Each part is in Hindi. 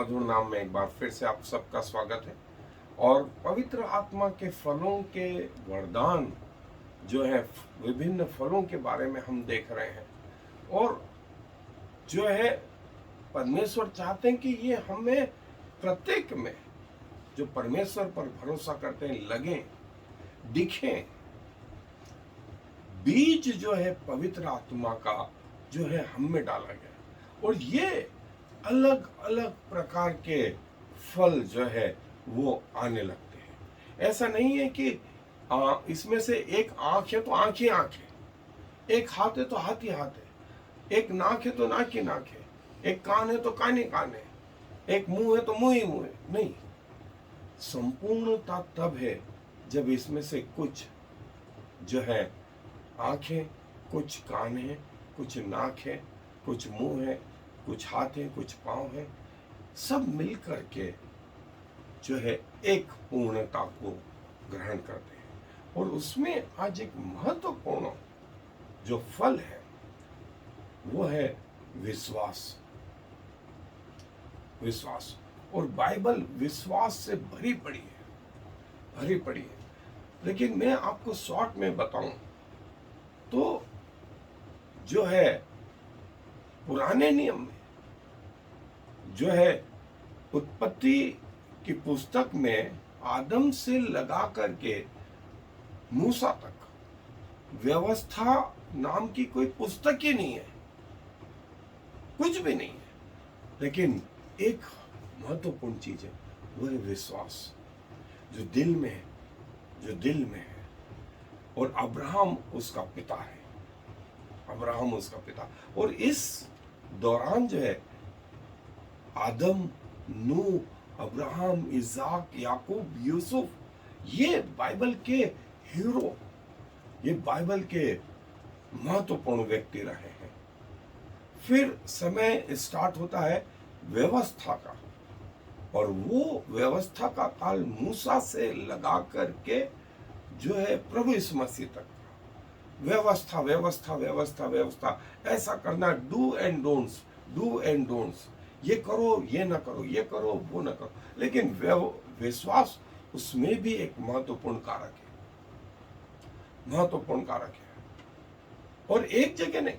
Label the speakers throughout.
Speaker 1: मधुर नाम में एक बार फिर से आप सबका स्वागत है। और पवित्र आत्मा के फलों के वरदान जो है, विभिन्न फलों के बारे में हम देख रहे हैं। और जो है, परमेश्वर चाहते हैं कि ये हमें प्रत्येक में जो परमेश्वर पर भरोसा करते हैं लगे, दिखें। बीज जो है पवित्र आत्मा का जो है हम में डाला गया, और ये अलग अलग प्रकार के फल जो है वो आने लगते हैं। ऐसा नहीं है कि इसमें से एक आंख है तो आंख ही आंख है, एक हाथ है तो हाथ ही हाथ है, एक नाक है तो नाक ही नाक है, एक कान है तो कान ही कान है, एक मुंह है तो मुंह ही मुंह है। नहीं, संपूर्णता तब है जब इसमें से कुछ जो है आंखें, कुछ कान है, कुछ नाक है, कुछ मुंह है, कुछ हाथ है, कुछ पांव है, सब मिलकर के जो है एक पूर्णता को ग्रहण करते हैं। और उसमें आज एक महत्वपूर्ण जो फल है वो है विश्वास। विश्वास, और बाइबल विश्वास से भरी पड़ी है, भरी पड़ी है। लेकिन मैं आपको शॉर्ट में बताऊं तो जो है पुराने नियम में जो है उत्पत्ति की पुस्तक में आदम से लगा करके मूसा तक व्यवस्था नाम की कोई पुस्तक ही नहीं है, कुछ भी नहीं है। लेकिन एक महत्वपूर्ण चीज है, वो है विश्वास, जो दिल में है, जो दिल में है। और अब्राहम उसका पिता है, अब्राहम उसका पिता। और इस दौरान जो है आदम, नूह, अब्राहम, इसाक, याकूब, यूसुफ, ये बाइबल के हीरो, ये बाइबल के महत्वपूर्ण व्यक्ति रहे हैं। फिर समय स्टार्ट होता है व्यवस्था का, और वो व्यवस्था का काल मूसा से लगा करके जो है प्रभु यीशु मसीह तक व्यवस्था व्यवस्था व्यवस्था व्यवस्था, ऐसा करना, do and don'ts, do and don'ts, ये करो ये ना करो, ये करो वो ना करो। लेकिन विश्वास उसमें भी एक महत्वपूर्ण कारक है, महत्वपूर्ण कारक है। और एक जगह नहीं,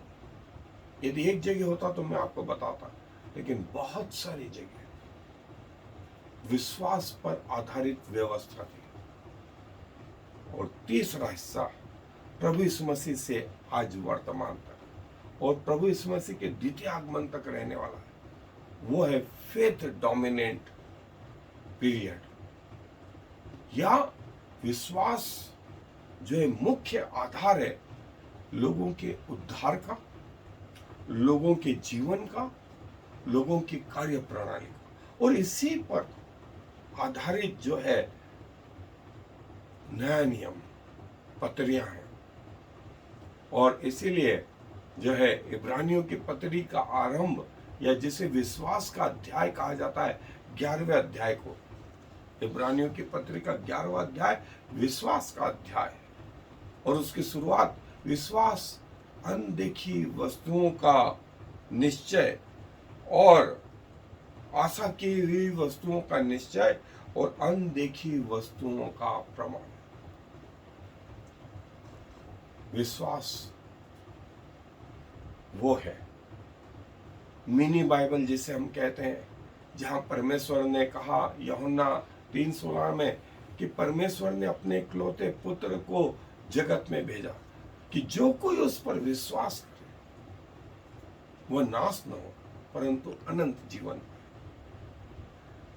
Speaker 1: यदि एक जगह होता तो मैं आपको बताता, लेकिन बहुत सारी जगह विश्वास पर आधारित व्यवस्था थी। और तीसरा हिस्सा प्रभु यीशु मसीह से आज वर्तमान तक और प्रभु यीशु मसीह के द्वितीय आगमन तक रहने वाला है, वो है फेथ डोमिनेंट पीरियड, या विश्वास जो है मुख्य आधार है लोगों के उद्धार का, लोगों के जीवन का, लोगों की कार्य प्रणाली का। और इसी पर आधारित जो है नया नियम, पत्रियां हैं। और इसीलिए जो है इब्रानियों की पत्री का आरंभ, या जिसे विश्वास का अध्याय कहा जाता है, 11वें अध्याय को, इब्रानियों की पत्री का 11वां अध्याय विश्वास का अध्याय है। और उसकी शुरुआत विश्वास अनदेखी वस्तुओं का निश्चय और आशा की हुई वस्तुओं का निश्चय और अनदेखी वस्तुओं का प्रमाण। विश्वास वो है मिनी बाइबल जिसे हम कहते हैं, जहां परमेश्वर ने कहा यूहन्ना 3:16 में कि परमेश्वर ने अपने इकलौते पुत्र को जगत में भेजा कि जो कोई उस पर विश्वास करे वह नाश न हो परंतु अनंत जीवन,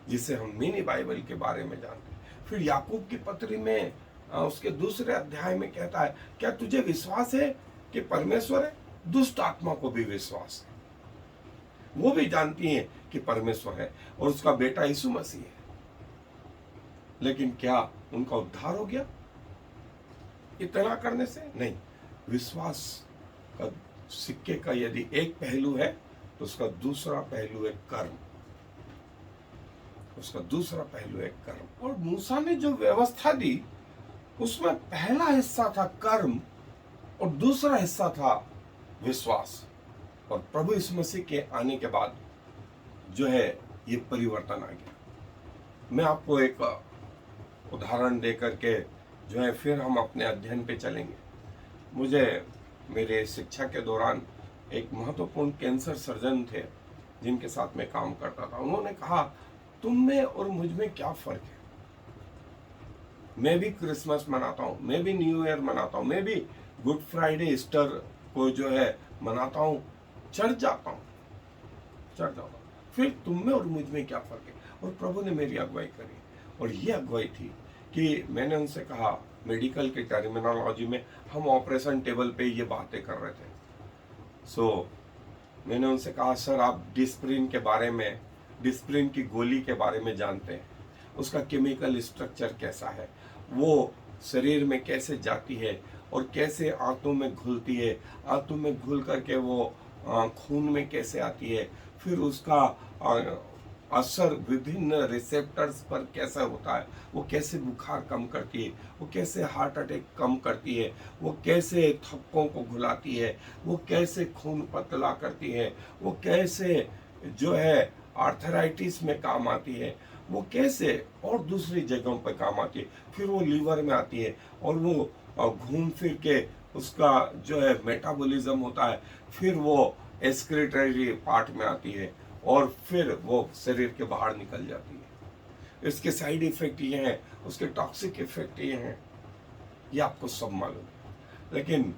Speaker 1: जिसे हम मिनी बाइबल के बारे में जानते हैं। फिर याकूब की पत्री में उसके दूसरे अध्याय में कहता है, क्या तुझे विश्वास है कि परमेश्वर है? दुष्ट आत्मा को भी विश्वास है, वो भी जानती है कि परमेश्वर है और उसका बेटा यीशु मसीह है। लेकिन क्या उनका उद्धार हो गया इतना करने से? नहीं। विश्वास का सिक्के का यदि एक पहलू है तो उसका दूसरा पहलू है कर्म, उसका दूसरा पहलू है कर्म। और मूसा ने जो व्यवस्था दी उसमें पहला हिस्सा था कर्म और दूसरा हिस्सा था विश्वास। और प्रभु यीशु मसीह के आने के बाद जो है ये परिवर्तन आ गया। मैं आपको एक उदाहरण दे करके जो है फिर हम अपने अध्ययन पे चलेंगे। मुझे मेरे शिक्षा के दौरान एक महत्वपूर्ण कैंसर सर्जन थे जिनके साथ मैं काम करता था। उन्होंने कहा, तुम में और मुझ में क्या फर्क है? मैं भी क्रिसमस मनाता हूँ, मैं भी न्यू ईयर मनाता हूँ, मैं भी गुड फ्राइडे ईस्टर को जो है मनाता हूँ, चढ़ जाता हूँ। फिर तुम में और मुझ में क्या फर्क है? और प्रभु ने मेरी अगुवाई करी, और ये अगुवाई थी कि मैंने उनसे कहा, मेडिकल के टर्मिनोलॉजी में हम ऑपरेशन टेबल पे ये बातें कर रहे थे। मैंने उनसे कहा, सर आप डिस्प्रिन के बारे में, डिस्प्रिन की गोली के बारे में जानते हैं, उसका केमिकल स्ट्रक्चर कैसा है, वो शरीर में कैसे जाती है और कैसे आंतों में घुलती है, आंतों में घुल करके वो खून में कैसे आती है, फिर उसका असर विभिन्न रिसेप्टर्स पर कैसा होता है, वो कैसे बुखार कम करती है, वो कैसे हार्ट अटैक कम करती है, वो कैसे थक्कों को घुलाती है, वो कैसे खून पतला करती है, वो कैसे जो है आर्थराइटिस में काम आती है, वो कैसे और दूसरी जगहों पर काम आती है, फिर वो लीवर में आती है और वो घूम फिर के उसका जो है मेटाबॉलिज्म होता है, फिर वो एक्सक्रीटरी पार्ट में आती है और फिर वो शरीर के बाहर निकल जाती है। इसके साइड इफेक्ट ये हैं, उसके टॉक्सिक इफेक्ट ये हैं, ये आपको सब मालूम है। लेकिन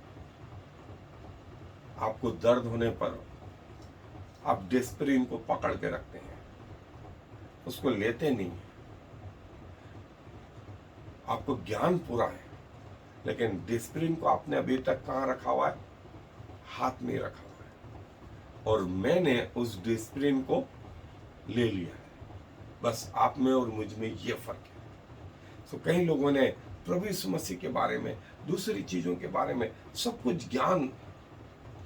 Speaker 1: आपको दर्द होने पर आप डिस्प्रिन को पकड़ के रखते हैं, उसको लेते नहीं। आपको ज्ञान पूरा है, लेकिन डिस्प्रिन को आपने अभी तक कहाँ रखा हुआ है? हाथ में रखा हुआ है। और मैंने उस डिस्प्रिन को ले लिया है। बस आप में और मुझ में ये फर्क है। तो कई लोगों ने प्रभु यीशु मसीह के बारे में, दूसरी चीजों के बारे में सब कुछ ज्ञान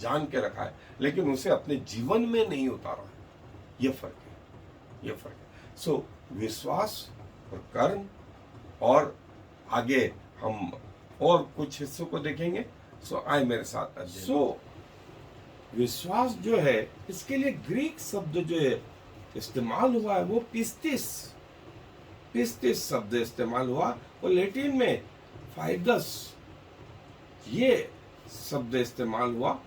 Speaker 1: जान के रखा है, लेकिन उसे अपने जीवन में नहीं उतारा है। ये फर्क है, ये फर्क है। सो विश्वास और कर्म, और आगे हम और कुछ हिस्सों को देखेंगे। सो आए मेरे साथ अध्ययन। सो विश्वास जो है, इसके लिए ग्रीक शब्द जो है इस्तेमाल हुआ है वो पिस्तिस शब्द इस्तेमाल हुआ, और लैटिन में फाइडस ये शब्द इस्तेमाल हुआ।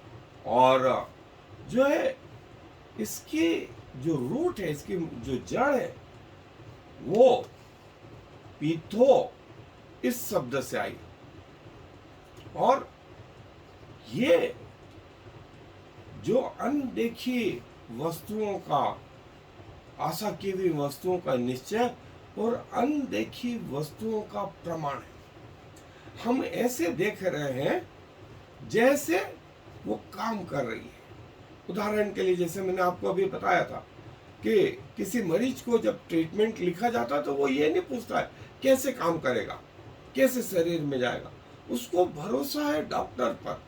Speaker 1: और जो है इसकी जो रूट है, इसकी जो जड़ है, वो पीथो इस शब्द से आई। और ये जो अनदेखी वस्तुओं का, आशा की हुई वस्तुओं का निश्चय और अनदेखी वस्तुओं का प्रमाण है। हम ऐसे देख रहे हैं जैसे वो काम कर रही है। उदाहरण के लिए, जैसे मैंने आपको अभी बताया था कि किसी मरीज को जब ट्रीटमेंट लिखा जाता है तो वो ये नहीं पूछता है कैसे काम करेगा, कैसे शरीर में जाएगा। उसको भरोसा है डॉक्टर पर,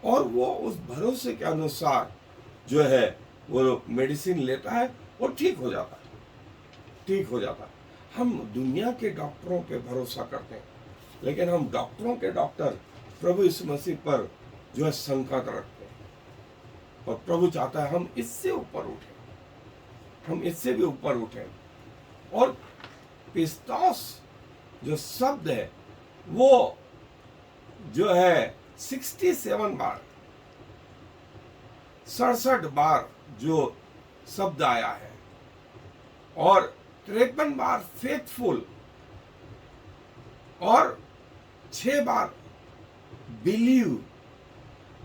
Speaker 1: और वो उस भरोसे के अनुसार जो है वो मेडिसिन लेता है और ठीक हो जाता है, ठीक हो जाता है। हम दुनिया के डॉक्टरों पे भरोसा करते हैं, लेकिन हम डॉक्टरों के डॉक्टर प्रभु यीशु मसीह पर जो है संकट रखते हैं। और प्रभु चाहता है हम इससे ऊपर उठें, हम इससे भी ऊपर उठें। और पिस्टोस जो शब्द है वो जो है 67 बार, 67 बार जो शब्द आया है, और 53 बार फेथफुल, और 6 बार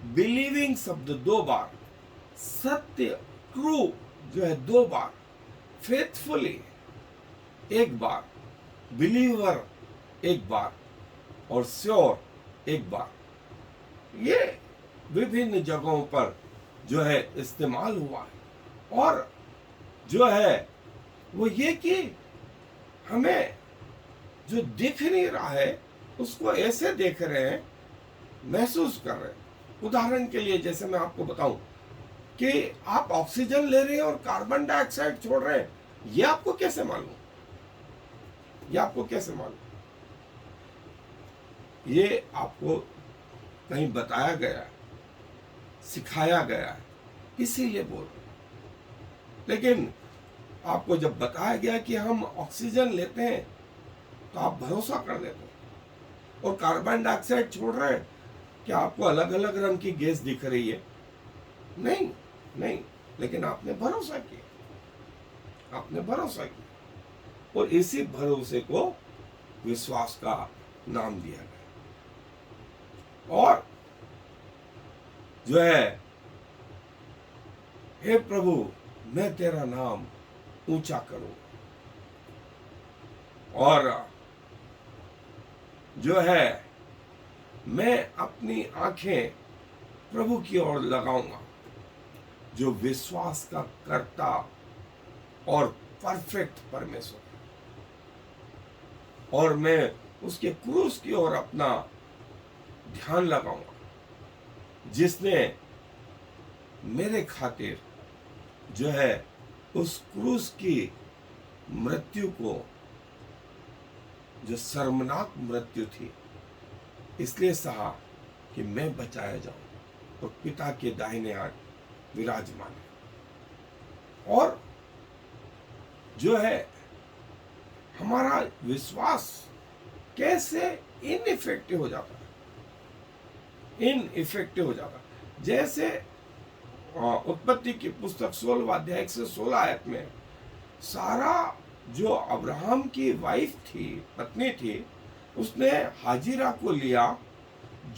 Speaker 1: बिलीविंग शब्द 2 बार, सत्य ट्रू जो है 2 बार, फेथफुली 1 बार, बिलीवर 1 बार, और श्योर 1 बार। ये विभिन्न जगहों पर जो है इस्तेमाल हुआ है। और जो है वो ये कि हमें जो दिख नहीं रहा है उसको ऐसे देख रहे हैं, महसूस कर रहे हैं। उदाहरण के लिए, जैसे मैं आपको बताऊं कि आप ऑक्सीजन ले रहे हैं और कार्बन डाइऑक्साइड छोड़ रहे हैं, ये आपको कैसे मालूम? ये आपको कैसे मालूम? ये आपको कहीं बताया गया है, सिखाया गया है, इसीलिए बोल रहे हैं। लेकिन आपको जब बताया गया कि हम ऑक्सीजन लेते हैं तो आप भरोसा कर लेते हैं, और कार्बन डाइऑक्साइड छोड़ रहे हैं, क्या आपको अलग अलग रंग की गैस दिख रही है? नहीं, नहीं, लेकिन आपने भरोसा किया, आपने भरोसा किया, और इसी भरोसे को विश्वास का नाम दिया गया। और जो है, हे प्रभु, मैं तेरा नाम ऊंचा करूं, और जो है मैं अपनी आंखें प्रभु की ओर लगाऊंगा, जो विश्वास का कर्ता और परफेक्ट परमेश्वर है, और मैं उसके क्रूस की ओर अपना ध्यान लगाऊंगा, जिसने मेरे खातिर जो है उस क्रूस की मृत्यु को, जो शर्मनाक मृत्यु थी, इसलिए सहा कि मैं बचाया जाऊं और पिता के दाहिने हाथ विराजमान है। और जो है हमारा विश्वास कैसे इनइफेक्टिव हो जाता है, इनइफेक्टिव हो जाता है। जैसे उत्पत्ति की पुस्तक 16 अध्याय से 16 आयत में सारा जो अब्राहम की वाइफ थी, पत्नी थी, उसने हाजिरा को लिया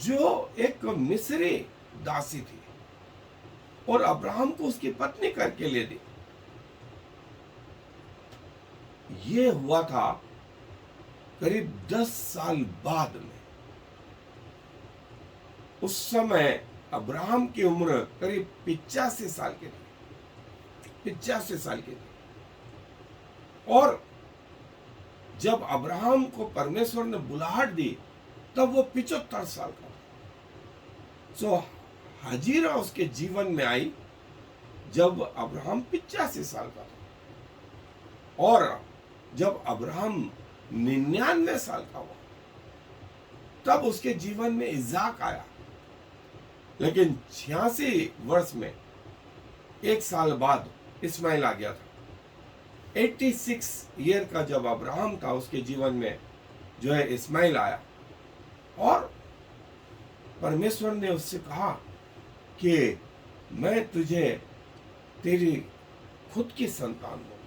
Speaker 1: जो एक मिस्री दासी थी, और अब्राहम को उसकी पत्नी करके ले दी। ये हुआ था करीब 10 साल बाद में। उस समय अब्राहम की उम्र करीब 85 साल की थी, 85 साल की थी। और जब अब्राहम को परमेश्वर ने बुलाहट दी तब वो 75 साल का था। सो हाजिरा उसके जीवन में आई जब अब्राहम 85 साल का था, और जब अब्राहम 99 साल का हुआ तब उसके जीवन में इजाक आया। लेकिन 86 वर्ष में 1 साल बाद इस्माइल आ गया था। 86 ईयर का जब अब्राहम था, उसके जीवन में जो है इस्माइल आया, और परमेश्वर ने उससे कहा कि मैं तुझे तेरी खुद की संतान दूंगा,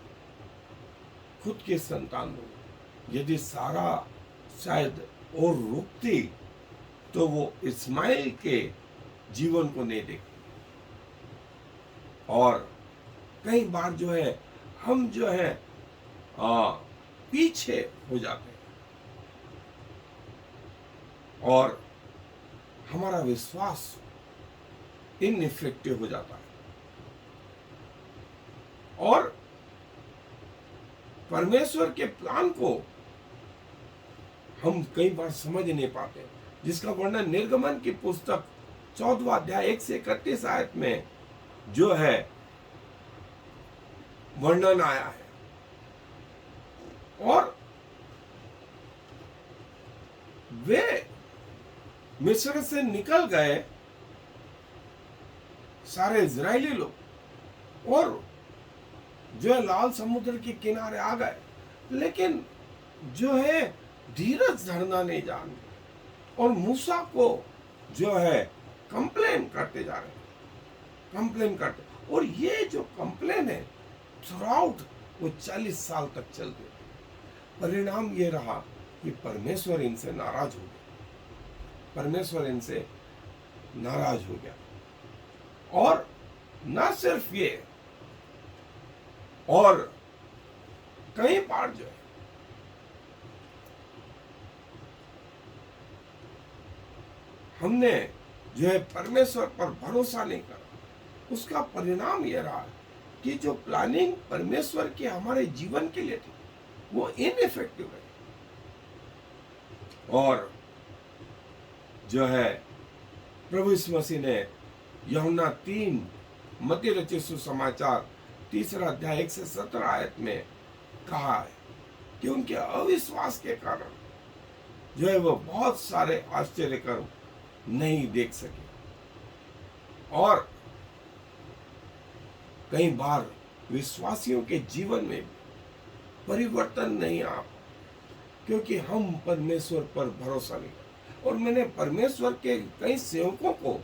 Speaker 1: खुद की संतान दूंगा। यदि सारा शायद और रुकती तो वो इस्माइल के जीवन को नहीं देखती। और कई बार जो है हम जो है पीछे हो जाते हैं, और हमारा विश्वास इनइफेक्टिव हो जाता है, और परमेश्वर के प्लान को हम कई बार समझ नहीं पाते, जिसका वर्णन निर्गमन की पुस्तक 14 अध्याय 1 से 31 आयत में जो है वर्णन आया है। और वे मिस्र से निकल गए सारे इजरायली लोग, और जो है लाल समुद्र के किनारे आ गए, लेकिन जो है धीरज धरना नहीं जानते, और मूसा को जो है कंप्लेन करते जा रहे हैं, कंप्लेन करते। और ये जो कंप्लेन है थ्रूआउट वो 40 साल तक चलते। परिणाम ये रहा कि परमेश्वर इनसे नाराज हो गया, परमेश्वर इनसे नाराज हो गया। और न सिर्फ ये, और कई बार जो है हमने जो है परमेश्वर पर भरोसा नहीं करा, उसका परिणाम यह रहा कि जो प्लानिंग परमेश्वर की हमारे जीवन के लिए थी वो इनइफेक्टिव है। और जो है प्रभु यीशु मसीह ने यूहन्ना 3 मत्ती रचित सुसमाचार 3 अध्याय 1 से 17 आयत में कहा है कि उनके अविश्वास के कारण जो है वो बहुत सारे आश्चर्य कर्म नहीं देख सके। और कई बार विश्वासियों के जीवन में परिवर्तन नहीं आ, क्योंकि हम परमेश्वर पर भरोसा नहीं करते। और मैंने परमेश्वर के कई सेवकों को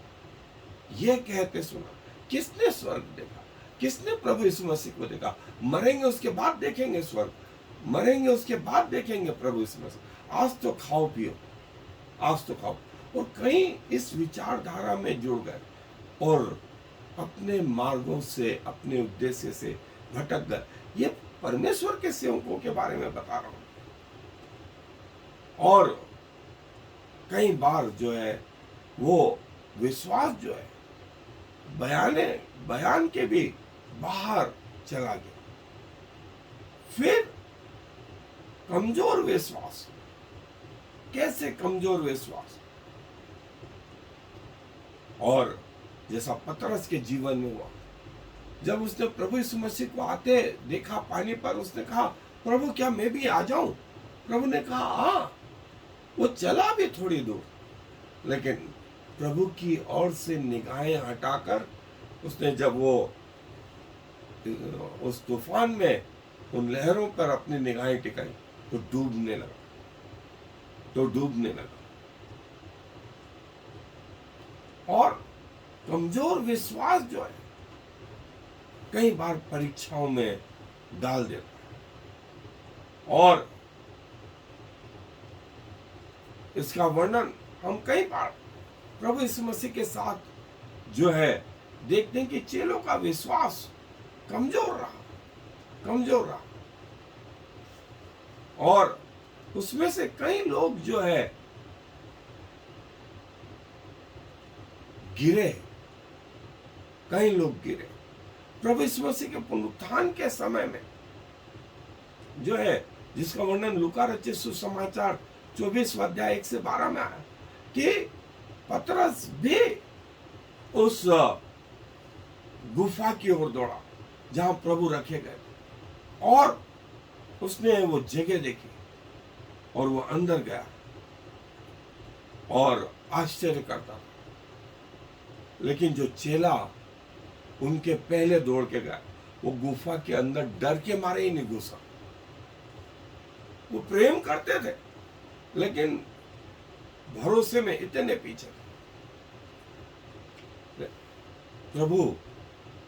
Speaker 1: यह कहते सुना, किसने स्वर्ग देखा, किसने प्रभु यीशु मसीह को देखा, मरेंगे उसके बाद देखेंगे स्वर्ग, मरेंगे उसके बाद देखेंगे प्रभु यीशु मसीह, आज तो खाओ पियो, आज तो खाओ। और कई इस विचारधारा में जुड़ गए और अपने मार्गों से, अपने उद्देश्य से भटक गए। ये परमेश्वर के सेवकों के बारे में बता रहा हूं। और कई बार जो है वो विश्वास जो है बयान के भी बाहर चला गया। फिर कमजोर विश्वास, कैसे कमजोर विश्वास, और जैसा पतरस के जीवन में हुआ, जब उसने प्रभु यीशु मसीह को आते देखा पानी पर, उसने कहा प्रभु क्या मैं भी आ जाऊं? प्रभु ने कहा हाँ। वो चला भी थोड़ी दूर, लेकिन प्रभु की ओर से निगाहें हटाकर उसने जब वो उस तूफान में उन लहरों पर अपनी निगाहें टिकाई तो डूबने लगा। और कमजोर विश्वास जो है कई बार परीक्षाओं में डाल देता है। और इसका वर्णन हम कई बार प्रभु यीशु मसीह के साथ जो है देखते हैं कि चेलों का विश्वास कमजोर रहा। और उसमें से कई लोग जो है गिरे। प्रभु यीशु मसीह के पुनरुत्थान के समय में जो है, जिसका वर्णन लूका रचित सुसमाचार 24 अध्याय 1 से 12 में आया कि पतरस भी उस गुफा की ओर दौड़ा जहां प्रभु रखे गए, और उसने वो जगह देखी और वो अंदर गया और आश्चर्य करता था। लेकिन जो चेला उनके पहले दौड़ के गया, वो गुफा के अंदर डर के मारे ही नहीं घुसा। वो प्रेम करते थे लेकिन भरोसे में इतने पीछे। प्रभु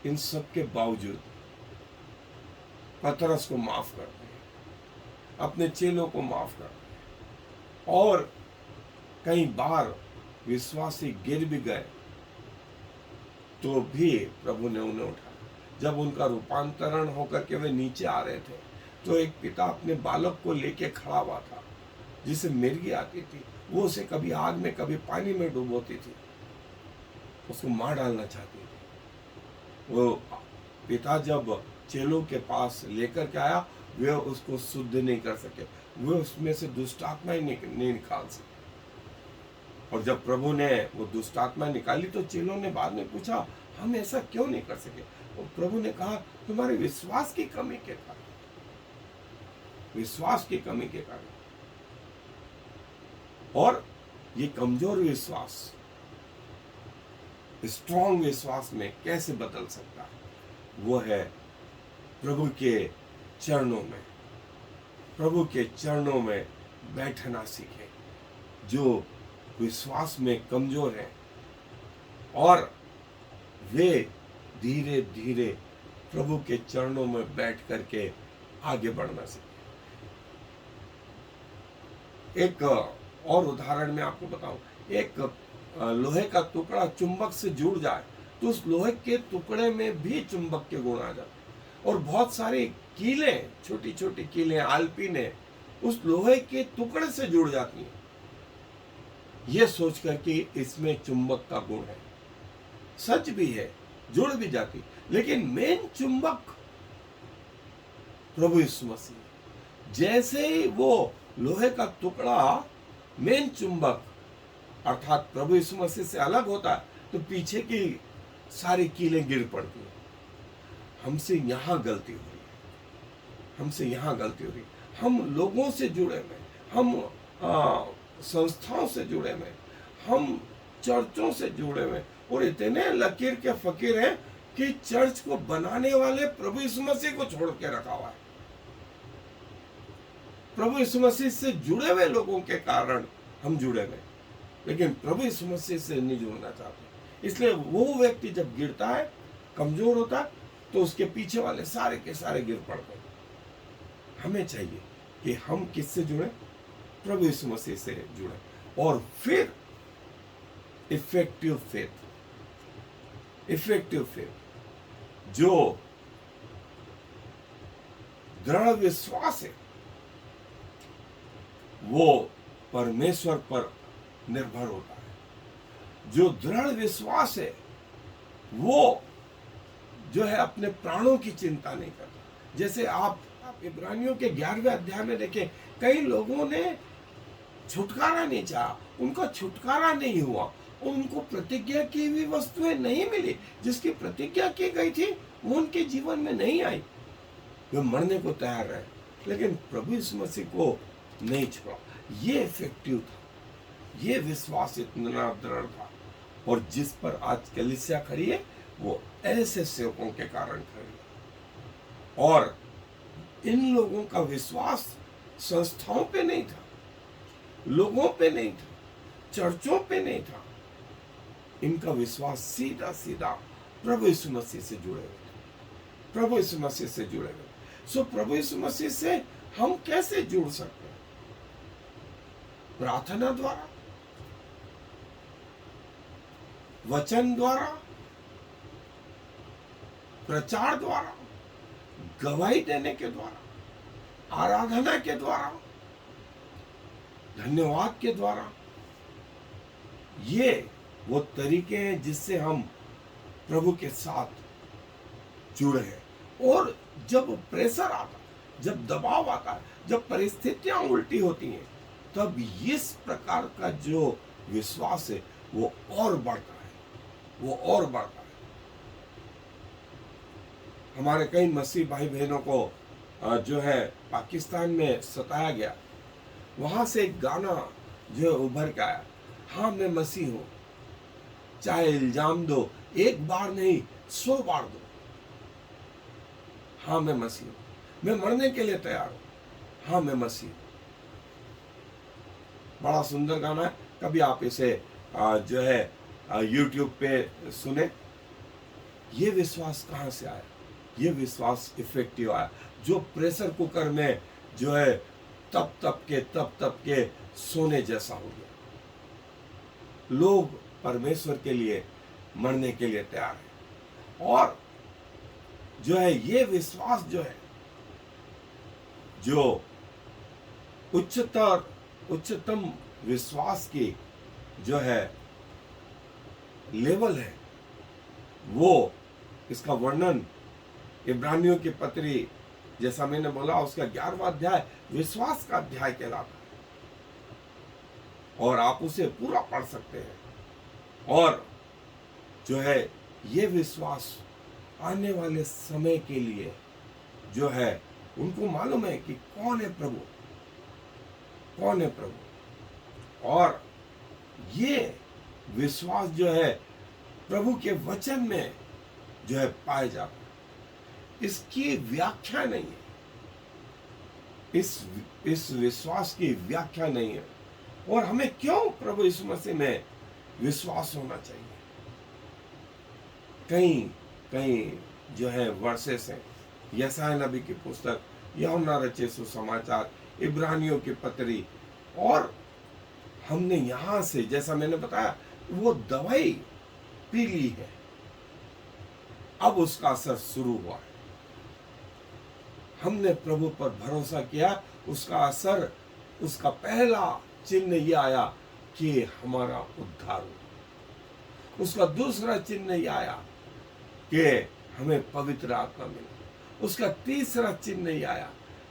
Speaker 1: इन सब के बावजूद पतरस को माफ करते हैं, अपने चेलों को माफ करते हैं। और कई बार विश्वासी गिर भी गए तो भी प्रभु ने उन्हें उठाया। जब उनका रूपांतरण होकर के वे नीचे आ रहे थे तो एक पिता अपने बालक को लेके खड़ा हुआ था जिसे मिर्गी आती थी। वो उसे कभी आग में कभी पानी में डुबोती थी, उसको मार डालना चाहती थी। वो पिता जब चेलों के पास लेकर के आया, वे उसको शुद्ध नहीं कर सके, वे उसमें से दुष्ट आत्मा ही नहीं निकाल सके। और जब प्रभु ने वो दुष्ट आत्मा निकाली तो चेलों ने बाद में पूछा हम ऐसा क्यों नहीं कर सके? और प्रभु ने कहा तुम्हारे विश्वास की कमी के कारण, विश्वास की कमी के कारण। और ये कमजोर विश्वास स्ट्रॉन्ग विश्वास में कैसे बदल सकता है? वो है प्रभु के चरणों में, प्रभु के चरणों में बैठना सीखे। जो विश्वास में कमजोर है और वे धीरे धीरे प्रभु के चरणों में बैठ करके आगे बढ़ना सीखे। एक और उदाहरण मैं आपको बताऊं, एक लोहे का टुकड़ा चुंबक से जुड़ जाए तो उस लोहे के टुकड़े में भी चुंबक के गुण आ जाते। और बहुत सारी कीलें, छोटी छोटी कीलें, आलपीने उस लोहे के टुकड़े से जुड़ जाती हैं, ये सोचकर कि इसमें चुंबक का गुण है। सच भी है, जुड़ भी जाती, लेकिन मेन चुंबक प्रभु यीशु मसीह। जैसे ही वो लोहे का टुकड़ा मेन चुंबक अर्थात प्रभु यीशु मसीह से अलग होता है तो पीछे की सारी कीलें गिर पड़ती हैं। हमसे यहाँ गलती हो रही है, हमसे यहाँ गलती हो रही है। हम लोगों से जुड़े हुए, हम संस्थाओं से जुड़े हुए, हम चर्चों से जुड़े हुए और इतने लकीर के फकीर हैं कि चर्च को बनाने वाले प्रभु यीशु मसीह को छोड़ के रखा हुआ है। प्रभु यीशु मसीह से जुड़े हुए लोगों के कारण हम जुड़े हुए, लेकिन प्रभु यीशु मसीह से नहीं जुड़ना चाहते। इसलिए वो व्यक्ति जब गिरता है, कमजोर होता है, तो उसके पीछे वाले सारे के सारे गिर पड़ते हैं। हमें चाहिए कि हम किससे जुड़े? प्रभु यीशु मसीह से जुड़े, और फिर इफेक्टिव फेथ, जो दृढ़ विश्वास है, वो परमेश्वर पर निर्भर होता है। जो दृढ़ विश्वास है, वो जो है अपने प्राणों की चिंता नहीं करता। जैसे आप इब्रानियों के 11वें अध्याय में देखें, कई लोगों ने छुटकारा नहीं चाहा, उनका छुटकारा नहीं हुआ, उनको प्रतिज्ञा की हुई वस्तुएं नहीं मिली, जिसकी प्रतिज्ञा की गई थी वो उनके जीवन में नहीं आई। वे मरने को तैयार रहे, लेकिन प्रभु यीशु मसीह को नहीं छोड़ा। ये इफेक्टिव था, ये विश्वास इतना दृढ़ था, और जिस पर आज कलीसिया खड़ी है, वो ऐसे सेवकों के कारण खड़ी है। और इन लोगों का विश्वास संस्थाओं पे नहीं था, लोगों पे नहीं था, चर्चों पे नहीं था। इनका विश्वास सीधा सीधा प्रभु यीशु मसीह से जुड़े हुए थे, प्रभु यीशु मसीह से जुड़े हुए। सो प्रभु यीशु मसीह से हम कैसे जुड़ सकते हैं? प्रार्थना द्वारा, वचन द्वारा, प्रचार द्वारा, गवाही देने के द्वारा, आराधना के द्वारा, धन्यवाद के द्वारा। ये वो तरीके हैं जिससे हम प्रभु के साथ जुड़े हैं। और जब प्रेशर आता है, जब दबाव आता है, जब परिस्थितियां उल्टी होती हैं, तब इस प्रकार का जो विश्वास है वो और बढ़ता है, वो और बढ़ता है। हमारे कई मसीह भाई बहनों को जो है पाकिस्तान में सताया गया, वहां से एक गाना जो उभर के आया, हाँ मैं मसीह हूं, चाहे इल्जाम दो, एक बार नहीं 100 बार दो, हाँ मैं मसीह हूं, मैं मरने के लिए तैयार हूं, हाँ मैं मसीह हूं। बड़ा सुंदर गाना है, कभी आप इसे जो है YouTube पे सुने। ये विश्वास कहां से आया? ये विश्वास इफेक्टिव आया, जो प्रेशर कुकर में जो है तप तप के सोने जैसा हो गया। लोग परमेश्वर के लिए मरने के लिए तैयार हैं। और जो है ये विश्वास जो है, जो उच्चतम विश्वास की जो है लेवल है, वो इसका वर्णन इब्रानियों की पत्री, जैसा मैंने बोला, उसका 11वां अध्याय विश्वास का अध्याय कहलाता है, और आप उसे पूरा पढ़ सकते हैं। और जो है ये विश्वास आने वाले समय के लिए जो है, उनको मालूम है कि कौन है प्रभु, कौन है प्रभु। और ये विश्वास जो है प्रभु के वचन में जो है पाए जाता है। इसकी व्याख्या नहीं है, इस विश्वास की व्याख्या नहीं है। और हमें क्यों प्रभु यीशु मसीह में विश्वास होना चाहिए? कई जो है वर्सेस हैं, यशायाह नबी की पुस्तक, यूहन्ना रचित सुसमाचार, इब्रानियों की पत्री, और हमने यहां से, जैसा मैंने बताया, वो दवाई पी ली है, अब उसका असर शुरू हुआ है। हमने प्रभु पर भरोसा किया, उसका असर, उसका पहला चिन्ह ये आया कि हमारा उद्धार हुआ। उसका दूसरा चिन्ह ये आया कि हमें पवित्र आत्मा मिला। उसका तीसरा चिन्ह ये आया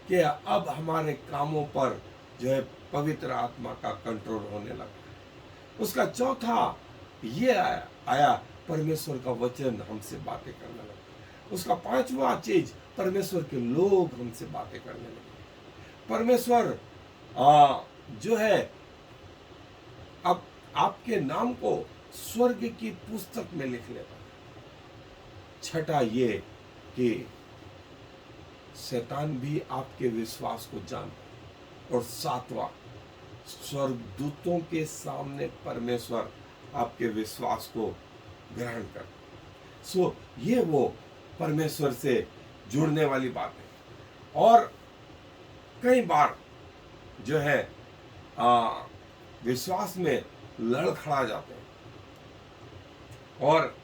Speaker 1: कि अब हमारे कामों पर जो है पवित्र आत्मा का कंट्रोल होने लगा। उसका चौथा ये आया परमेश्वर का वचन हमसे बातें करने लगा। उसका पांचवा चीज, परमेश्वर के लोग हमसे बातें करने लगे। परमेश्वर जो है अब आपके नाम को स्वर्ग की पुस्तक में लिख लेता है। छठा ये कि शैतान भी आपके विश्वास को जानता है। और सातवां, स्वर्गदूतों के सामने परमेश्वर आपके विश्वास को ग्रहण कर। सो ये वो परमेश्वर से जुड़ने वाली बात है। और कई बार जो है विश्वास में लड़खड़ा जाते हैं और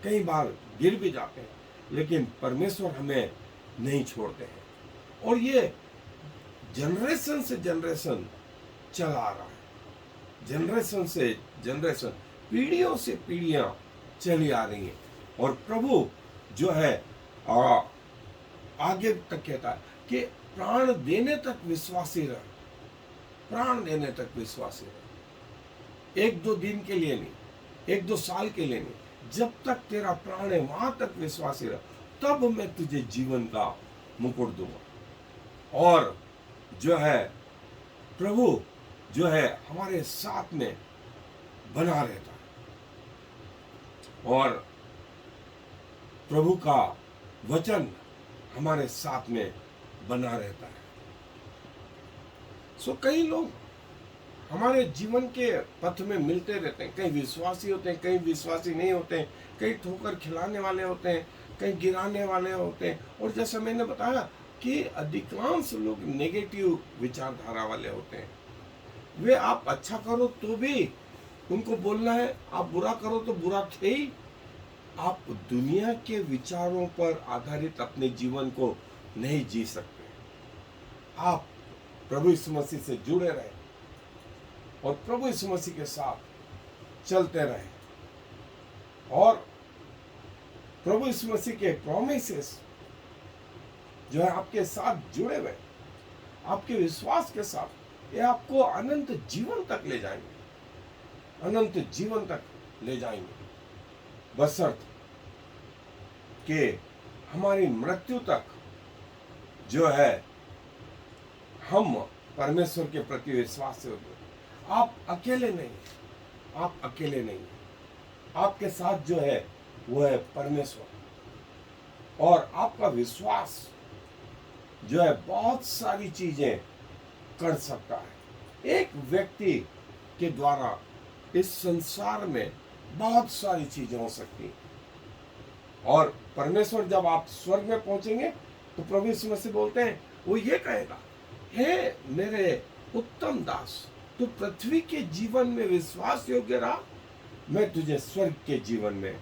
Speaker 1: कई बार गिर भी जाते हैं, लेकिन परमेश्वर हमें नहीं छोड़ते हैं। और ये जनरेशन से जनरेशन चला आ रहा है, जनरेशन से जनरेशन, पीढ़ियों से पीढ़ियां चली आ रही हैं। और प्रभु जो है आगे तक कहता है कि प्राण देने तक विश्वासी रह, प्राण देने तक विश्वासी रह। एक दो दिन के लिए नहीं, एक दो साल के लिए नहीं, जब तक तेरा प्राण है वहां तक विश्वासी रह, तब मैं तुझे जीवन का मुकुट दूंगा। और जो है प्रभु जो है हमारे साथ में बना रहता है और प्रभु का वचन हमारे साथ में बना रहता है। सो कई लोग हमारे जीवन के पथ में मिलते रहते हैं, कई विश्वासी होते हैं, कई विश्वासी नहीं होते हैं, कई ठोकर खिलाने वाले होते हैं, कई गिराने वाले होते हैं। और जैसा मैंने बताया कि अधिकांश लोग नेगेटिव विचारधारा वाले होते हैं। वे आप अच्छा करो तो भी उनको बोलना है, आप बुरा करो तो बुरा थे ही। आप दुनिया के विचारों पर आधारित अपने जीवन को नहीं जी सकते। आप प्रभु यीशु मसीह से जुड़े रहे और प्रभु यीशु मसीह के साथ चलते रहे और प्रभु यीशु मसीह के प्रॉमिसेस जो है आपके साथ जुड़े हुए, आपके विश्वास के साथ, ये आपको अनंत जीवन तक ले जाएंगे, अनंत जीवन तक ले जाएंगे, बशर्ते कि हमारी मृत्यु तक जो है हम परमेश्वर के प्रति विश्वास से होंगे। आप अकेले नहीं, आप अकेले नहीं, आपके साथ जो है वो है परमेश्वर। और आपका विश्वास जो है बहुत सारी चीजें कर सकता है। एक व्यक्ति के द्वारा इस संसार में बहुत सारी चीजें हो सकती हैं। और परमेश्वर जब आप स्वर्ग में पहुंचेंगे तो प्रभु यीशु मसीह बोलते हैं, वो ये कहेगा, हे मेरे उत्तम दास, तू पृथ्वी के जीवन में विश्वास योग्य रहा, मैं तुझे स्वर्ग के जीवन में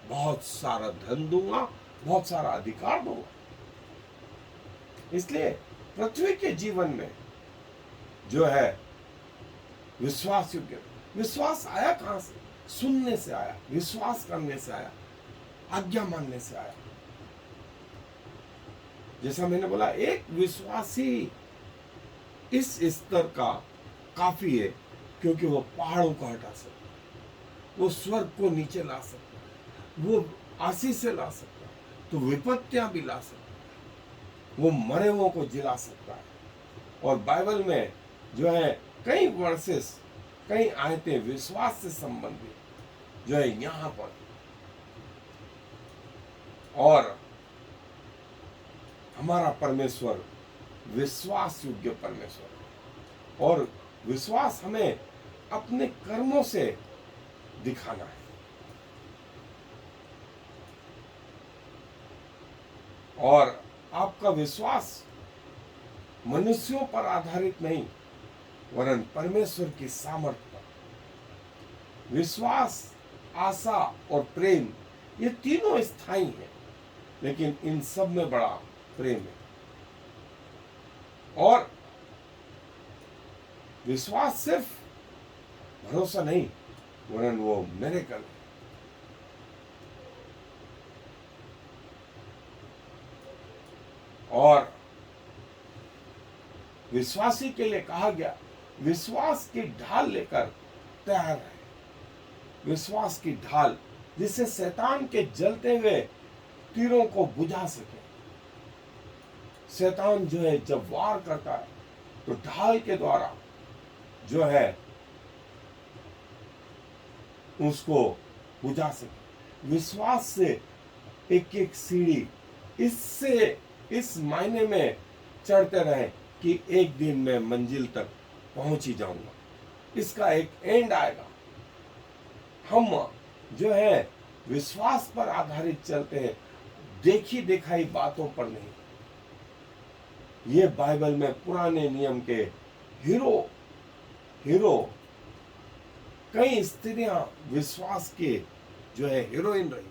Speaker 1: बहुत सारा धन दूंगा, बहुत सारा अधिकार दूंगा। इसलिए पृथ्वी के जीवन में जो है विश्वास योग्य, विश्वास आया कहां से? सुनने से आया, विश्वास करने से आया, आज्ञा मानने से आया। जैसा मैंने बोला, एक विश्वासी इस स्तर का काफी है, क्योंकि वो पहाड़ों को हटा सकता है, वो स्वर्ग को नीचे ला सकता है, वो आशीष से ला सकता है, तो विपत्तियां भी ला सकता है, वो मरे हुओं को जिला सकता है। और बाइबल में जो है कई वर्सेस, कई आयतें विश्वास से संबंधित जो है यहां पर। और हमारा परमेश्वर विश्वास योग्य परमेश्वर है और विश्वास हमें अपने कर्मों से दिखाना है। और आपका विश्वास मनुष्यों पर आधारित नहीं, वरन परमेश्वर की सामर्थ्य पर। विश्वास, आशा और प्रेम, ये तीनों स्थायी हैं, लेकिन इन सब में बड़ा प्रेम है। और विश्वास सिर्फ भरोसा नहीं, वरन वो मिरेकल है। और विश्वासी के लिए कहा गया, विश्वास की ढाल लेकर तैयार है। विश्वास की ढाल जिससे शैतान के जलते हुए तीरों को बुझा सके। शैतान जो है जब वार करता है तो ढाल के द्वारा जो है उसको बुझा सके। विश्वास से एक एक सीढ़ी इससे इस मायने में चढ़ते रहें कि एक दिन मैं मंजिल तक पहुंच ही जाऊंगा। इसका एक एंड आएगा। हम जो है विश्वास पर आधारित चलते हैं, देखी दिखाई बातों पर नहीं। ये बाइबल में पुराने नियम के हीरो हीरो कई स्त्रियां विश्वास के जो है हीरोइन रही,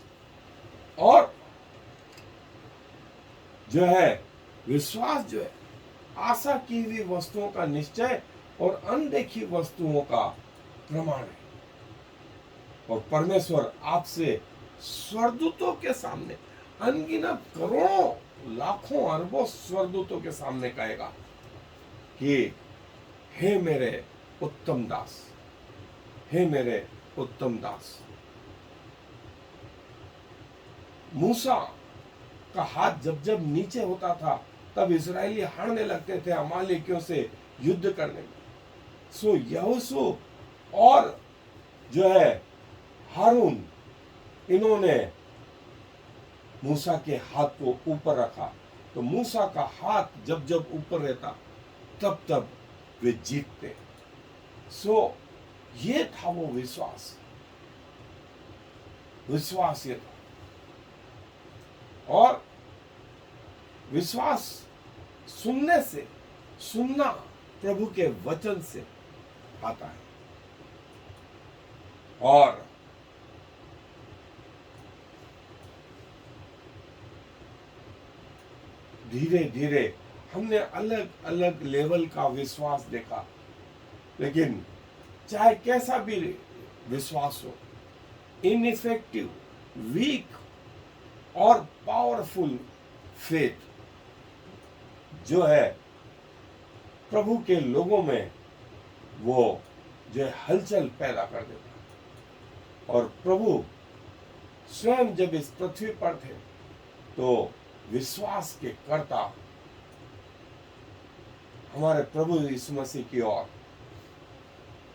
Speaker 1: और जो है विश्वास जो है आशा की हुई वस्तुओं का निश्चय और अनदेखी वस्तुओं का प्रमाण है। और परमेश्वर आपसे स्वर्गदूतों के सामने, अनगिनत करोड़ों लाखों अरबों स्वर्गदूतों के सामने कहेगा कि हे मेरे उत्तम दास, हे मेरे उत्तम दास। मूसा का हाथ जब जब नीचे होता था तब इजरायली हारने लगते थे अमालेकियों से युद्ध करने में। सो यहोशू और जो है हारून, इन्होंने मूसा के हाथ को ऊपर रखा, तो मूसा का हाथ जब जब ऊपर रहता तब तब वे जीतते। सो ये था वो विश्वास, विश्वास ये था। और विश्वास सुनने से, सुनना प्रभु के वचन से आता है। और धीरे धीरे हमने अलग अलग लेवल का विश्वास देखा, लेकिन चाहे कैसा भी विश्वास हो, इनइफेक्टिव, वीक और पावरफुल फेथ जो है प्रभु के लोगों में, वो जो है हलचल पैदा कर देता है। और प्रभु स्वयं जब इस पृथ्वी पर थे तो विश्वास के कर्ता हमारे प्रभु यीशु मसीह की ओर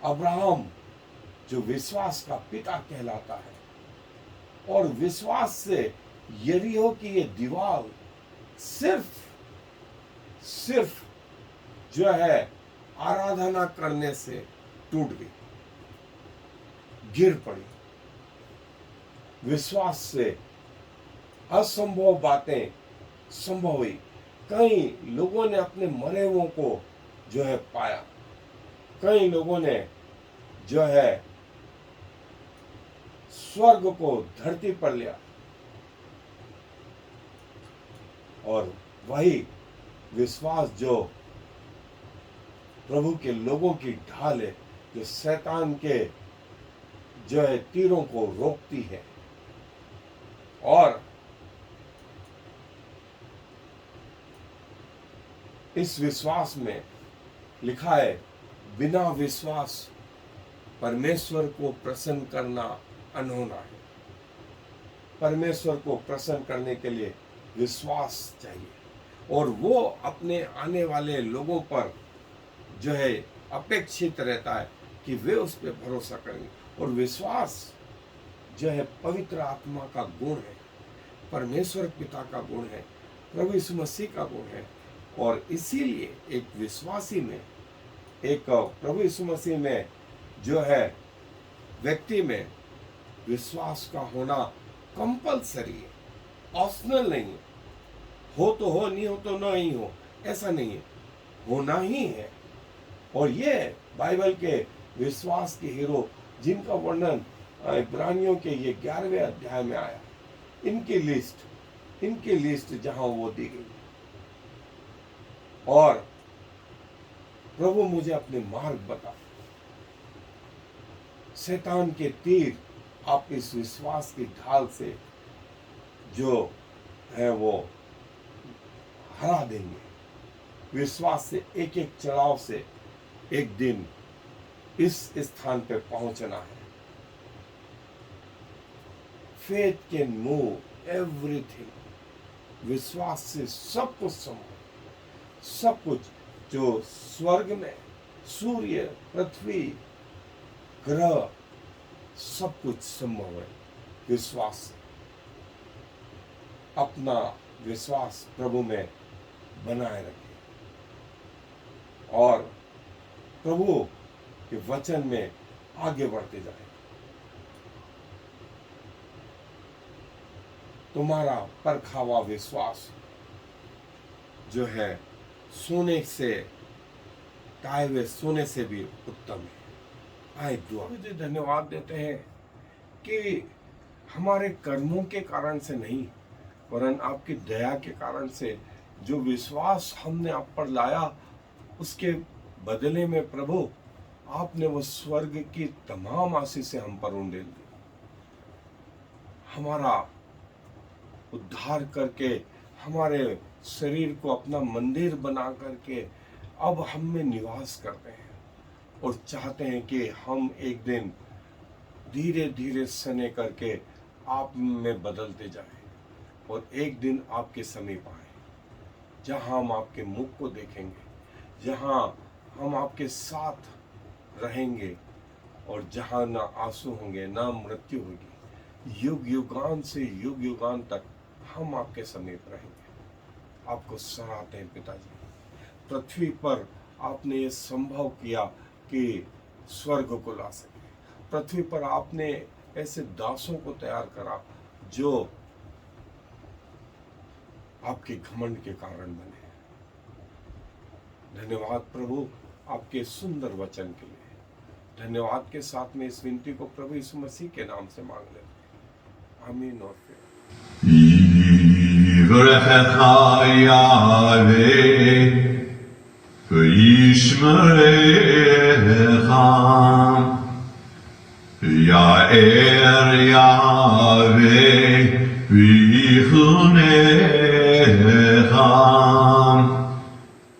Speaker 1: अब्राहम जो विश्वास का पिता कहलाता है, और विश्वास से यरीहो की ये दीवार सिर्फ जो है आराधना करने से टूट गई, गिर पड़ी। विश्वास से असंभव बातें संभव हुई। कई लोगों ने अपने मरे हुओं को जो है पाया, कई लोगों ने जो है स्वर्ग को धरती पर लिया। और वही विश्वास जो प्रभु के लोगों की ढाल है, जो शैतान के जो है तीरों को रोकती है। और इस विश्वास में लिखा है, बिना विश्वास परमेश्वर को प्रसन्न करना अनहोना है। परमेश्वर को प्रसन्न करने के लिए विश्वास चाहिए, और वो अपने आने वाले लोगों पर जो है अपेक्षित रहता है कि वे उस पर भरोसा करेंगे। और विश्वास जो है पवित्र आत्मा का गुण है, परमेश्वर पिता का गुण है, प्रभु यीशु मसीह का गुण है। और इसीलिए एक विश्वासी में, एक प्रभु यीशु मसीह में जो है व्यक्ति में विश्वास का होना कंपलसरी है, ऑप्शनल नहीं है। हो तो हो, नहीं हो तो नहीं हो, ऐसा नहीं है, होना ही है। और ये बाइबल के विश्वास के हीरो जिनका वर्णन इब्रानियों के ये 11वें अध्याय में आया, इनकी लिस्ट जहां वो दी गई। और प्रभु मुझे अपने मार्ग बता, शैतान के तीर आप इस विश्वास की ढाल से जो है वो हरा देंगे। विश्वास से एक एक चढ़ाव से एक दिन इस स्थान पे पहुंचना है। Faith can move everything. विश्वास से सब कुछ संभव, सब कुछ जो स्वर्ग में, सूर्य, पृथ्वी, ग्रह, सब कुछ संभव है विश्वास से। अपना विश्वास प्रभु में बनाए रखें और प्रभु के वचन में आगे बढ़ते जाएं। तुम्हारा परखा हुआ विश्वास जो है सोने से, ताए हुए सोने से भी उत्तम है। आए दुआ मुझे धन्यवाद देते हैं कि हमारे कर्मों के कारण से नहीं, वरन आपकी दया के कारण से जो विश्वास हमने आप पर लाया, उसके बदले में प्रभु आपने वो स्वर्ग की तमाम आशीषें हम पर उंडेल दी। हमारा उद्धार करके हमारे शरीर को अपना मंदिर बना करके अब हम में निवास करते हैं और चाहते हैं कि हम एक दिन धीरे धीरे सने करके आप में बदलते जाएं और एक दिन आपके समीप आए, जहां हम आपके मुख को देखेंगे, जहां हम आपके साथ रहेंगे और जहां ना आंसू होंगे ना मृत्यु होगी, युग युगान से युग युगान तक हम आपके समीप रहेंगे। आपको सराहते हैं पिताजी, पृथ्वी पर आपने ये संभव किया कि स्वर्ग को ला सके। पृथ्वी पर आपने ऐसे दासों को तैयार करा जो आपके घमंड के कारण बने। धन्यवाद प्रभु आपके सुंदर वचन के लिए। धन्यवाद के साथ में इस विनती को प्रभु यीशु मसीह के नाम से मांग लेते हैं, आमीन और फिर
Speaker 2: Ya'er Yahweh v'yichunecha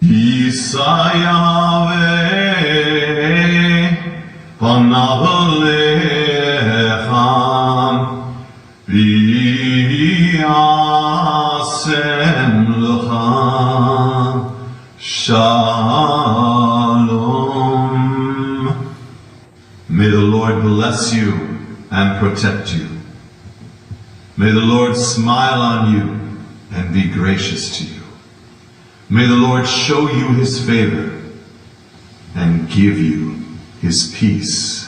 Speaker 2: Yisa Yahweh panav alecha v'yasem lecha Shalom. May the Lord bless you and protect you. May the Lord smile on you and be gracious to you. May the Lord show you his favor and give you his peace.